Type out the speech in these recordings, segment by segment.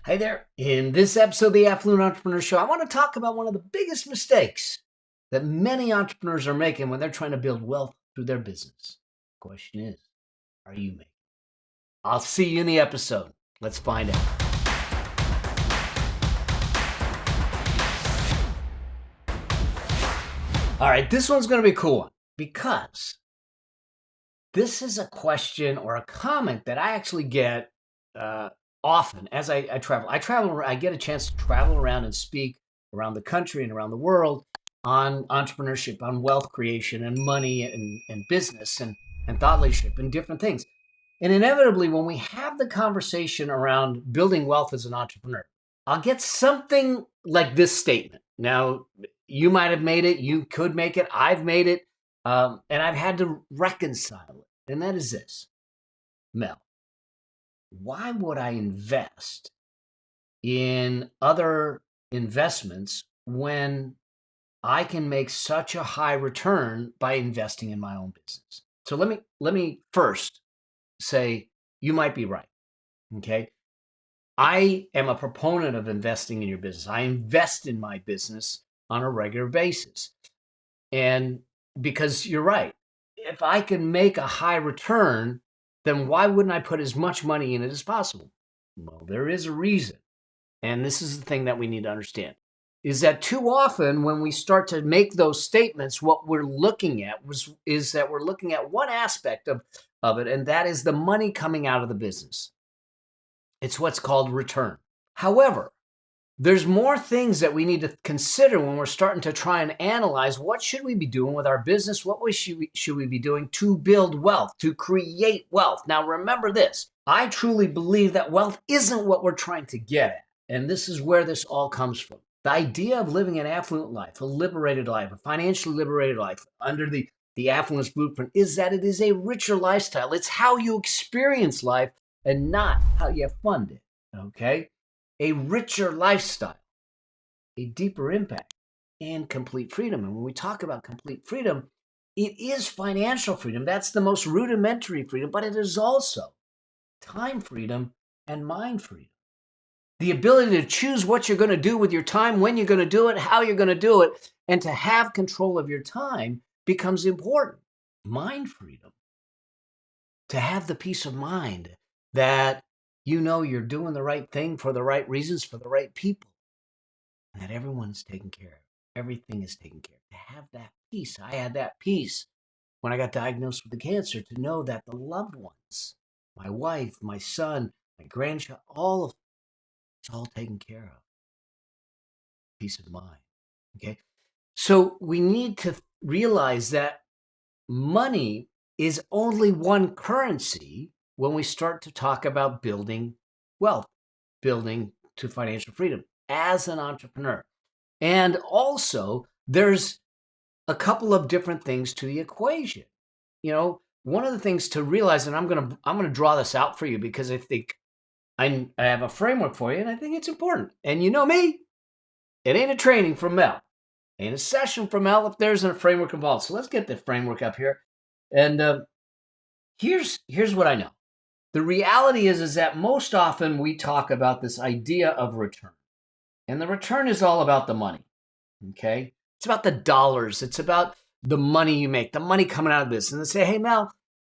Hi there. In this episode of the Affluent Entrepreneur Show, I want to talk about one of the biggest mistakes that many entrepreneurs are making when they're trying to build wealth through their business. The question is, are you making? I'll see you in the episode. Let's find out. All right, this one's going to be a cool one because this is a question or a comment that I actually get often as I travel. I get a chance to travel around and speak around the country and around the world on entrepreneurship, on wealth creation and money and business and thought leadership and different things. And inevitably, when we have the conversation around building wealth as an entrepreneur, I'll get something like this statement. Now, you might have made it, you could make it, I've made it, and I've had to reconcile it. And that is this: Mel, why would I invest in other investments when I can make such a high return by investing in my own business? So let me first say you might be right. Okay. I am a proponent of investing in your business. I invest in my business on a regular basis. And because you're right, if I can make a high return, then why wouldn't I put as much money in it as possible? Well, there is a reason. And this is the thing that we need to understand is that too often when we start to make those statements, what we're looking at is that we're looking at one aspect of it, and that is the money coming out of the business. It's what's called return. However, there's more things that we need to consider when we're starting to try and analyze what should we be doing with our business, should we be doing to build wealth, to create wealth. Now, remember this, I truly believe that wealth isn't what we're trying to get at. And this is where this all comes from. The idea of living an affluent life, a liberated life, a financially liberated life under the affluence blueprint is that it is a richer lifestyle. It's how you experience life and not how you fund it, okay? A richer lifestyle, a deeper impact, and complete freedom. And when we talk about complete freedom, it is financial freedom. That's the most rudimentary freedom, but it is also time freedom and mind freedom. The ability to choose what you're going to do with your time, when you're going to do it, how you're going to do it, and to have control of your time becomes important. Mind freedom. To have the peace of mind that you know you're doing the right thing for the right reasons, for the right people, and that everyone is taken care of. Everything is taken care of. To have that peace. I had that peace when I got diagnosed with the cancer, to know that the loved ones, my wife, my son, my grandchild, it's all taken care of. Peace of mind. Okay. So we need to realize that money is only one currency when we start to talk about building wealth, building to financial freedom as an entrepreneur. And also, there's a couple of different things to the equation. You know, one of the things to realize, and I'm gonna draw this out for you because I think I have a framework for you, and I think it's important. And you know me, it ain't a training from Mel, ain't a session from Mel if there's a framework involved. So let's get the framework up here. And here's what I know. The reality is that most often we talk about this idea of return. And the return is all about the money. Okay? It's about the dollars. It's about the money you make, the money coming out of this. And they say, hey, Mel,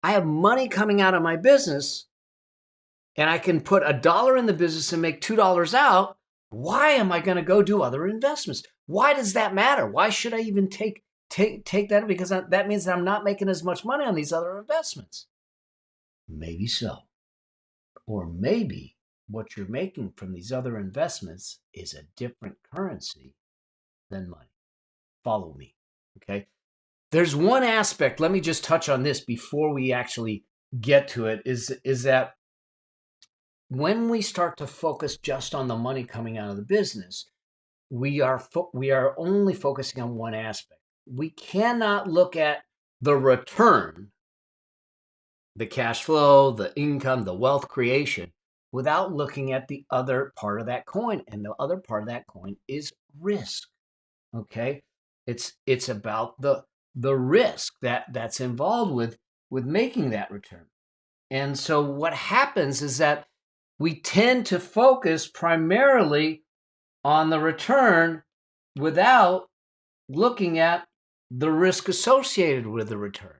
I have money coming out of my business and I can put $1 in the business and make $2 out. Why am I going to go do other investments? Why does that matter? Why should I even take that? Because that means that I'm not making as much money on these other investments. Maybe so. Or maybe what you're making from these other investments is a different currency than money. Follow me, okay? There's one aspect, let me just touch on this before we actually get to it, is that when we start to focus just on the money coming out of the business, we are only focusing on one aspect. We cannot look at the return, the cash flow, the income, the wealth creation, without looking at the other part of that coin. And the other part of that coin is risk. Okay? It's about the risk that's involved with making that return. And so what happens is that we tend to focus primarily on the return without looking at the risk associated with the return.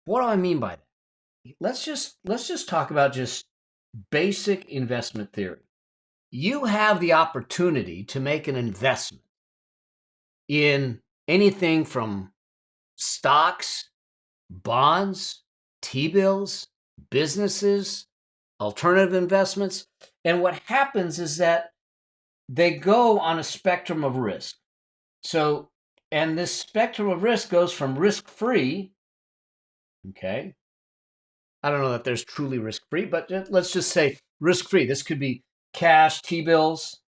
What do I mean by that? Let's just talk about just basic investment theory. You have the opportunity to make an investment in anything from stocks, bonds, T-bills, businesses, alternative investments. And what happens is that they go on a spectrum of risk. So, and this spectrum of risk goes from risk-free, okay? I don't know that there's truly risk-free, but let's just say risk-free. This could be cash, T-bills,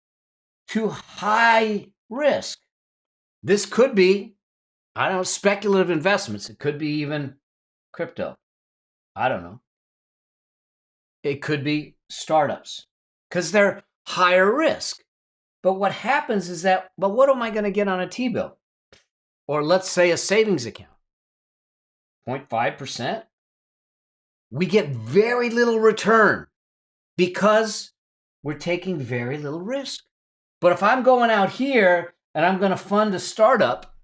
to high risk. This could be, I don't know, speculative investments. It could be even crypto. I don't know. It could be startups because they're higher risk. But what happens is that, but what am I going to get on a T-bill? Or let's say a savings account, 0.5%. We get very little return because we're taking very little risk. But if I'm going out here and I'm going to fund a startup,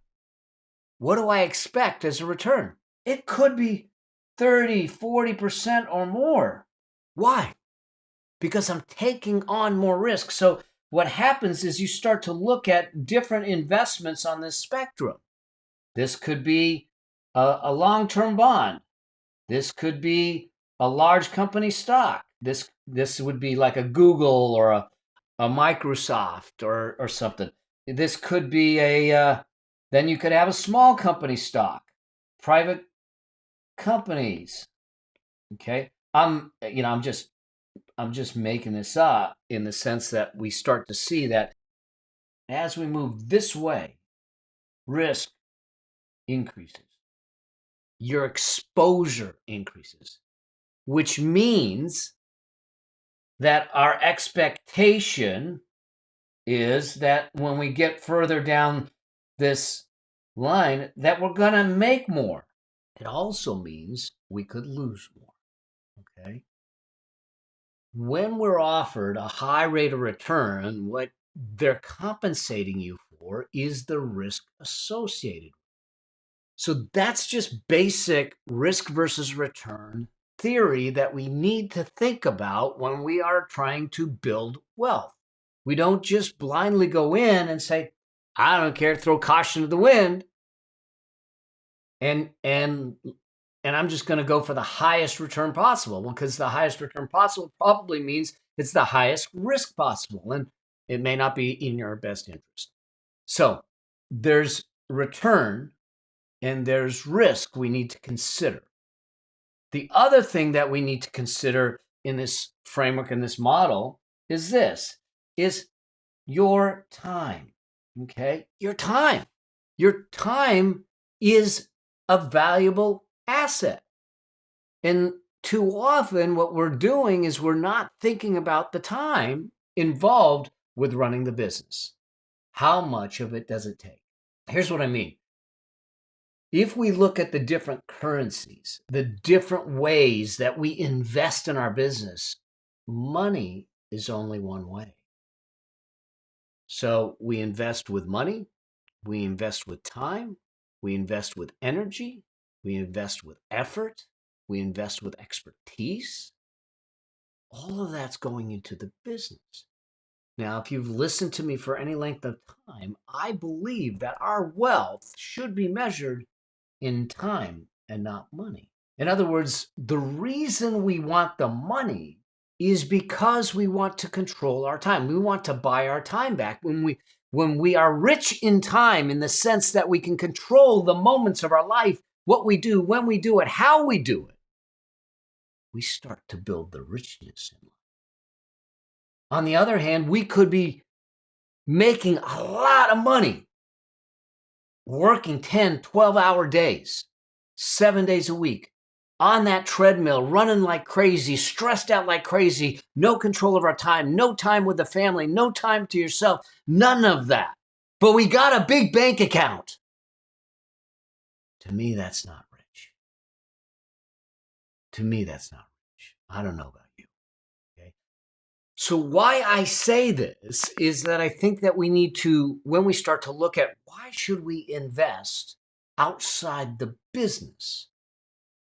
what do I expect as a return? It could be 30, 40% or more. Why? Because I'm taking on more risk. So what happens is you start to look at different investments on this spectrum. This could be a long-term bond. This could be a large company stock. This would be like a Google or a Microsoft or something. This could be then you could have a small company stock, private companies. Okay. I'm just making this up in the sense that we start to see that as we move this way, risk increases. Your exposure increases, which means that our expectation is that when we get further down this line, that we're going to make more. It also means we could lose more, okay? When we're offered a high rate of return, what they're compensating you for is the risk associated. So that's just basic risk versus return theory that we need to think about when we are trying to build wealth. We don't just blindly go in and say, I don't care, throw caution to the wind. And I'm just going to go for the highest return possible. Well, because the highest return possible probably means it's the highest risk possible. And it may not be in your best interest. So there's return and there's risk we need to consider. The other thing that we need to consider in this framework, in this model, is your time. Okay? Your time. Your time is a valuable asset. And too often what we're doing is we're not thinking about the time involved with running the business. How much of it does it take? Here's what I mean. If we look at the different currencies, the different ways that we invest in our business, money is only one way. So we invest with money, we invest with time, we invest with energy, we invest with effort, we invest with expertise. All of that's going into the business. Now, if you've listened to me for any length of time, I believe that our wealth should be measured in time and not money. In other words, the reason we want the money is because we want to control our time. We want to buy our time back. When we are rich in time, in the sense that we can control the moments of our life, what we do, when we do it, how we do it, we start to build the richness in life. On the other hand, we could be making a lot of money, working 10, 12-hour days, 7 days a week, on that treadmill, running like crazy, stressed out like crazy, no control of our time, no time with the family, no time to yourself, none of that. But we got a big bank account. To me, that's not rich. To me, that's not rich. I don't know about you. Okay? So why I say this is that I think that we need to, when we start to look at why should we invest outside the business,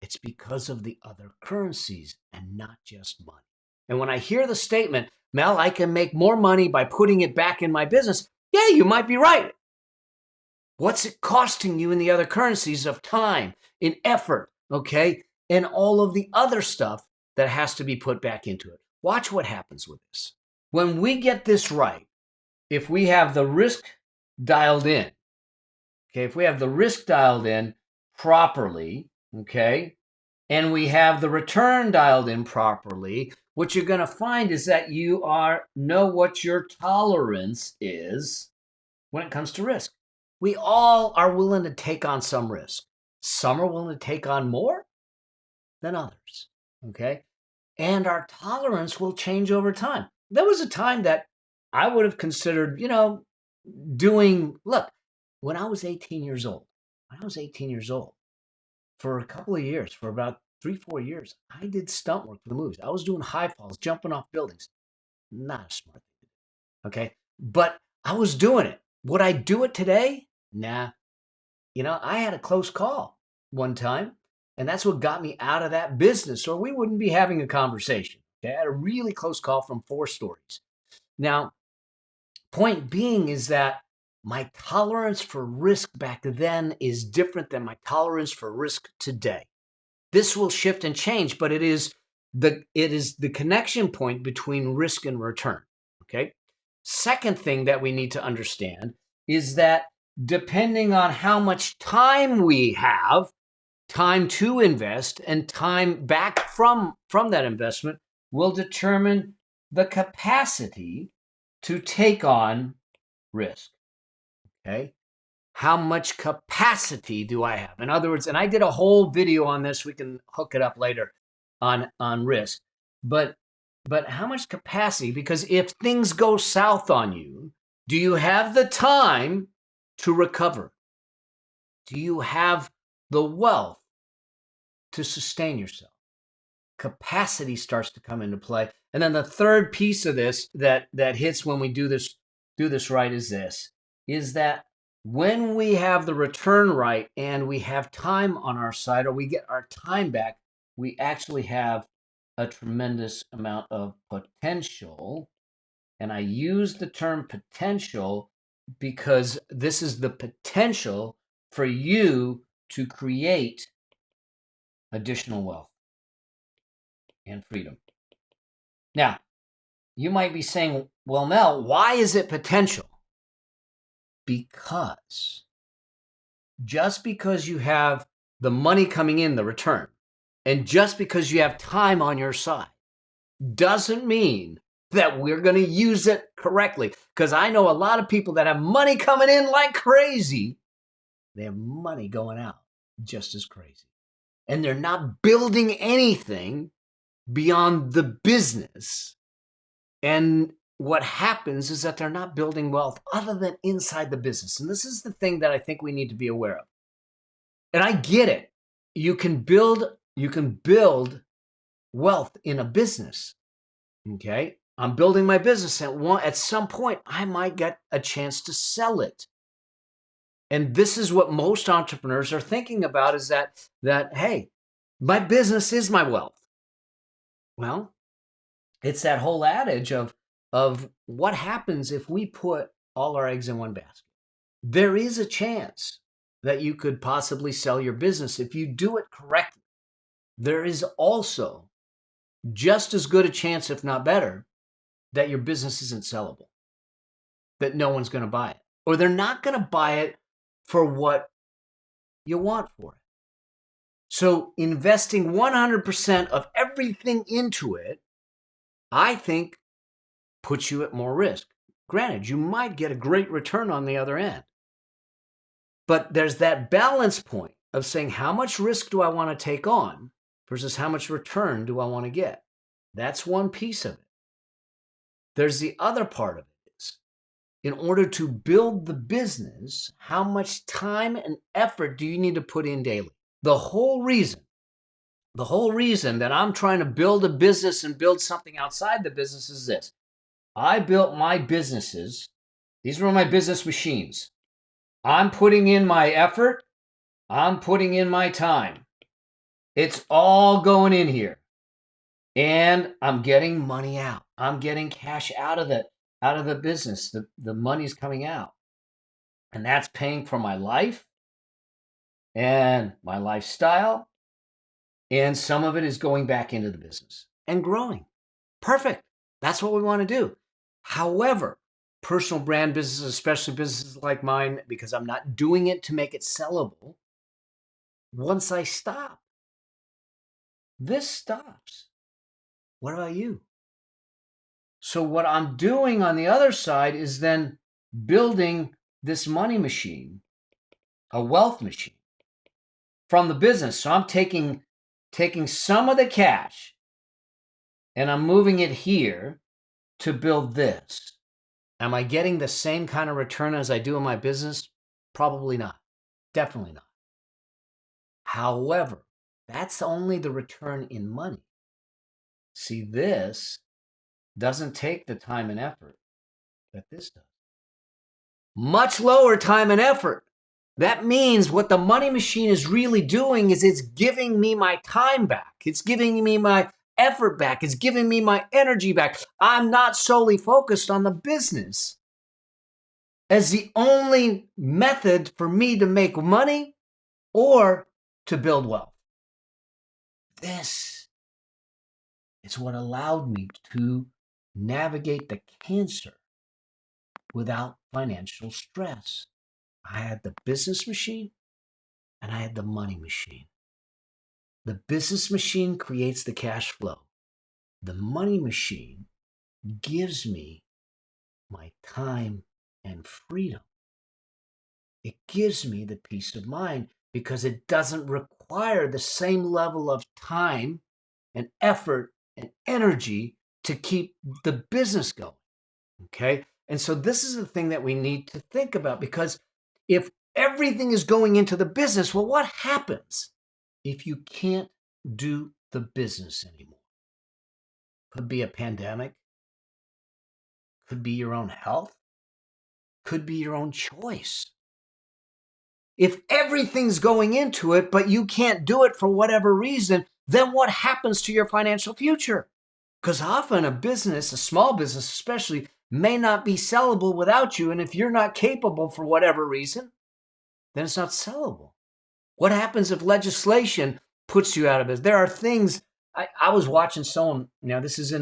it's because of the other currencies and not just money. And when I hear the statement, Mel, I can make more money by putting it back in my business, yeah, you might be right. What's it costing you in the other currencies of time, in effort, okay? And all of the other stuff that has to be put back into it. Watch what happens with this. When we get this right, if we have the risk dialed in, okay, if we have the risk dialed in properly, okay, and we have the return dialed in properly, what you're going to find is that you know what your tolerance is when it comes to risk. We all are willing to take on some risk. Some are willing to take on more than others, okay? And our tolerance will change over time. There was a time that I would have considered, look, when I was 18 years old, for a couple of years, for about 3, 4 years, I did stunt work for the movies. I was doing high falls, jumping off buildings. Not a smart thing, okay? But I was doing it. Would I do it today? Nah. I had a close call one time, and that's what got me out of that business, or we wouldn't be having a conversation. Okay? I had a really close call from 4 stories. Now, point being is that my tolerance for risk back then is different than my tolerance for risk today. This will shift and change, but it is the connection point between risk and return. Okay. Second thing that we need to understand is that depending on how much time we have, time to invest and time back from that investment will determine the capacity to take on risk. Okay. How much capacity do I have? In other words, and I did a whole video on this. We can hook it up later on risk. But how much capacity? Because if things go south on you, do you have the time to recover? Do you have the wealth to sustain yourself? Capacity starts to come into play. And then the third piece of this that hits when we do this right is that when we have the return right and we have time on our side, or we get our time back, we actually have a tremendous amount of potential. And I use the term potential because this is the potential for you to create additional wealth and freedom. Now, you might be saying, well, Mel, why is it potential? Because just because you have the money coming in, the return, and just because you have time on your side, doesn't mean that we're going to use it correctly. Because I know a lot of people that have money coming in like crazy, they have money going out just as crazy. And they're not building anything beyond the business. And what happens is that they're not building wealth other than inside the business. And this is the thing that I think we need to be aware of. And I get it. You can build wealth in a business. Okay? I'm building my business, and at some point I might get a chance to sell it. And this is what most entrepreneurs are thinking about, is that hey, my business is my wealth. Well, it's that whole adage of what happens if we put all our eggs in one basket. There is a chance that you could possibly sell your business if you do it correctly. There is also just as good a chance, if not better, that your business isn't sellable, that no one's going to buy it, or they're not going to buy it for what you want for it. So investing 100% of everything into it, I think, puts you at more risk. Granted, you might get a great return on the other end. But there's that balance point of saying, how much risk do I want to take on versus how much return do I want to get? That's one piece of it. There's the other part of it is, in order to build the business, how much time and effort do you need to put in daily? The whole reason that I'm trying to build a business and build something outside the business is this. I built my businesses. These were my business machines. I'm putting in my effort. I'm putting in my time. It's all going in here. And I'm getting money out. I'm getting cash out of the business. The money's coming out. And that's paying for my life and my lifestyle. And some of it is going back into the business and growing. Perfect. That's what we want to do. However, personal brand businesses, especially businesses like mine, because I'm not doing it to make it sellable, once I stop, this stops. What about you? So what I'm doing on the other side is then building this money machine, a wealth machine from the business. So I'm taking some of the cash and I'm moving it here to build this. Am I getting the same kind of return as I do in my business? Probably not. Definitely not. However, that's only the return in money. See, this doesn't take the time and effort that this does. Much lower time and effort. That means what the money machine is really doing is it's giving me my time back. It's giving me my effort back. It's giving me my energy back. I'm not solely focused on the business as the only method for me to make money or to build wealth. This is what allowed me to navigate the cancer without financial stress. I had the business machine and I had the money machine. The business machine creates the cash flow. The money machine gives me my time and freedom. It gives me the peace of mind because it doesn't require the same level of time and effort and energy to keep the business going. Okay? And so this is the thing that we need to think about, because if everything is going into the business, well, what happens if you can't do the business anymore? Could be a pandemic, could be your own health, could be your own choice. If everything's going into it, but you can't do it for whatever reason, then what happens to your financial future? Because often a business, a small business especially, may not be sellable without you. And if you're not capable for whatever reason, then it's not sellable. What happens if legislation puts you out of business? There are things, I was watching someone, now this is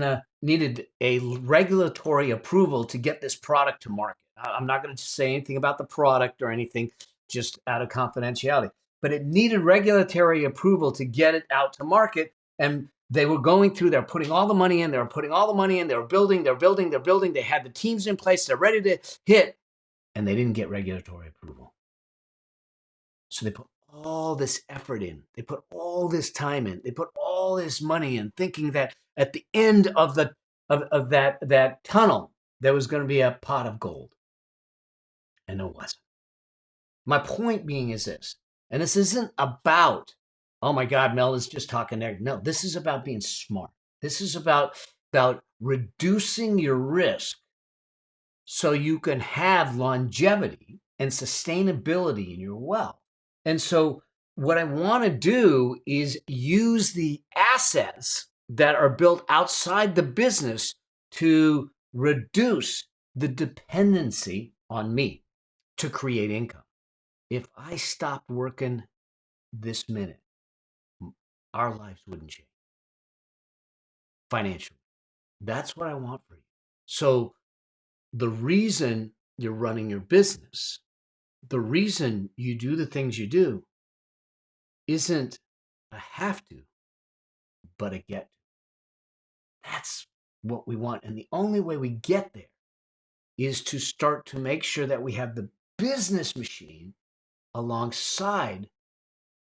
needed a regulatory approval to get this product to market. I'm not going to say anything about the product or anything, just out of confidentiality. But it needed regulatory approval to get it out to market. And they were going through, they're putting all the money in, they were building. They had the teams in place, they're ready to hit, and they didn't get regulatory approval. So they put all this effort in, they put all this time in, they put all this money in, thinking that at the end of that tunnel, there was going to be a pot of gold. And it wasn't. My point being is this, and this isn't about, oh my God, Mel is just talking there. No, this is about being smart. This is about reducing your risk so you can have longevity and sustainability in your wealth. And so what I want to do is use the assets that are built outside the business to reduce the dependency on me to create income. If I stopped working this minute, our lives wouldn't change financially. That's what I want for you. So the reason you're running your business, the reason you do the things you do, isn't a have to, but a get to. That's what we want. And the only way we get there is to start to make sure that we have the business machine alongside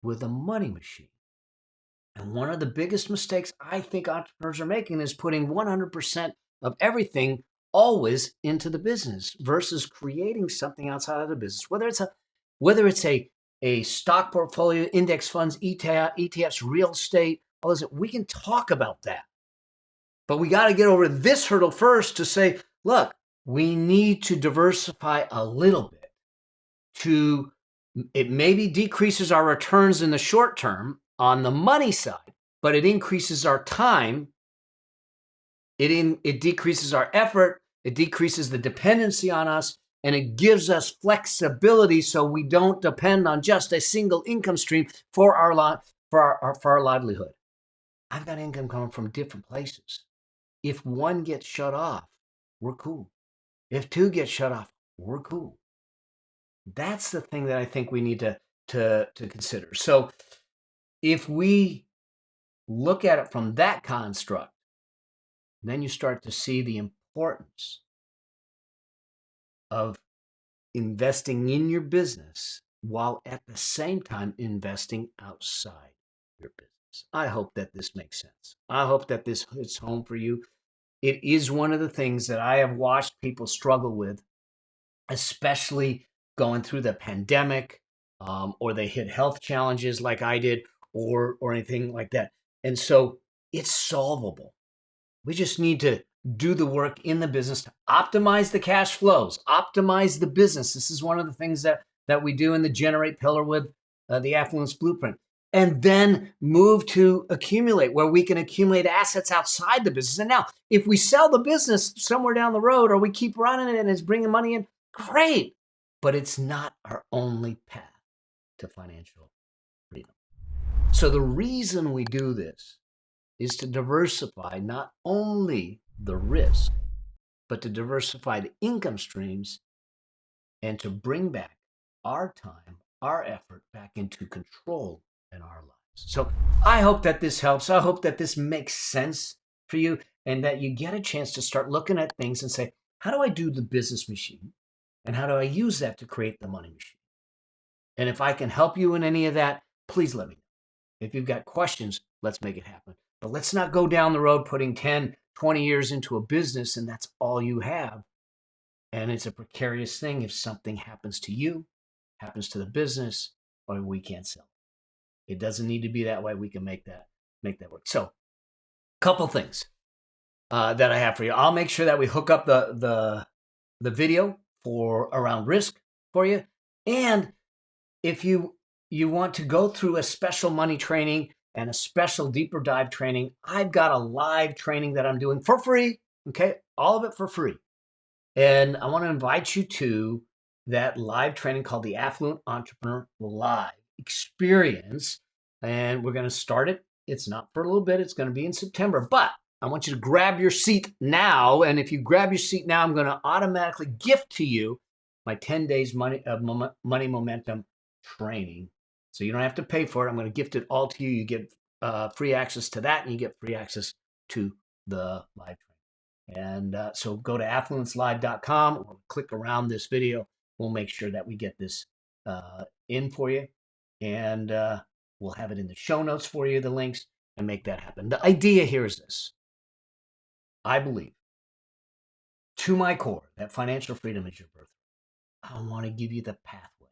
with a money machine. And one of the biggest mistakes I think entrepreneurs are making is putting 100% of everything always into the business versus creating something outside of the business. Whether it's a stock portfolio, index funds, ETFs, real estate, all this, we can talk about that. But we got to get over this hurdle first to say, look, we need to diversify a little bit it maybe decreases our returns in the short term on the money side, but it increases our time. It decreases our effort. It decreases the dependency on us, and it gives us flexibility so we don't depend on just a single income stream for our livelihood. I've got income coming from different places. If one gets shut off, we're cool. If two get shut off, we're cool. That's the thing that I think we need to consider. So if we look at it from that construct, then you start to see the importance of investing in your business while at the same time investing outside your business. I hope that this makes sense. I hope that this hits home for you. It is one of the things that I have watched people struggle with, especially going through the pandemic, or they hit health challenges like I did, or anything like that. And so it's solvable. We just need to do the work in the business to optimize the cash flows, optimize the business. This is one of the things that we do in the Generate pillar with the Affluence Blueprint. And then move to accumulate, where we can accumulate assets outside the business. And now, if we sell the business somewhere down the road, or we keep running it and it's bringing money in, great. But it's not our only path to financial freedom. So the reason we do this is to diversify not only the risk, but to diversify the income streams and to bring back our time, our effort back into control in our lives. So I hope that this helps. I hope that this makes sense for you, and that you get a chance to start looking at things and say, how do I do the business machine? And how do I use that to create the money machine? And if I can help you in any of that, please let me know. If you've got questions, let's make it happen. But let's not go down the road putting 10, 20 years into a business and that's all you have. And it's a precarious thing if something happens to you, happens to the business, or we can't sell. It doesn't need to be that way. We can make that work. So, a couple things that I have for you. I'll make sure that we hook up the video for around risk for you. And if you want to go through a special money training and a special deeper dive training, I've got a live training that I'm doing for free. Okay, all of it for free. And I want to invite you to that live training called the Affluent Entrepreneur Live Experience. And we're going to start it. It's not for a little bit. It's going to be in September. But I want you to grab your seat now. And if you grab your seat now, I'm going to automatically gift to you my 10 days money momentum training. So you don't have to pay for it. I'm going to gift it all to you. You get free access to that, and you get free access to the live training. And so go to affluencelive.com or click around this video. We'll make sure that we get this in for you. And we'll have it in the show notes for you, the links, and make that happen. The idea here is this. I believe, to my core, that financial freedom is your birthright. I want to give you the pathway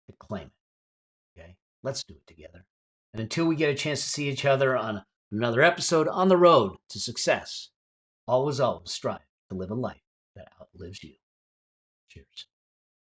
to claim it. Okay? Let's do it together. And until we get a chance to see each other on another episode on the road to success, always strive to live a life that outlives you. Cheers.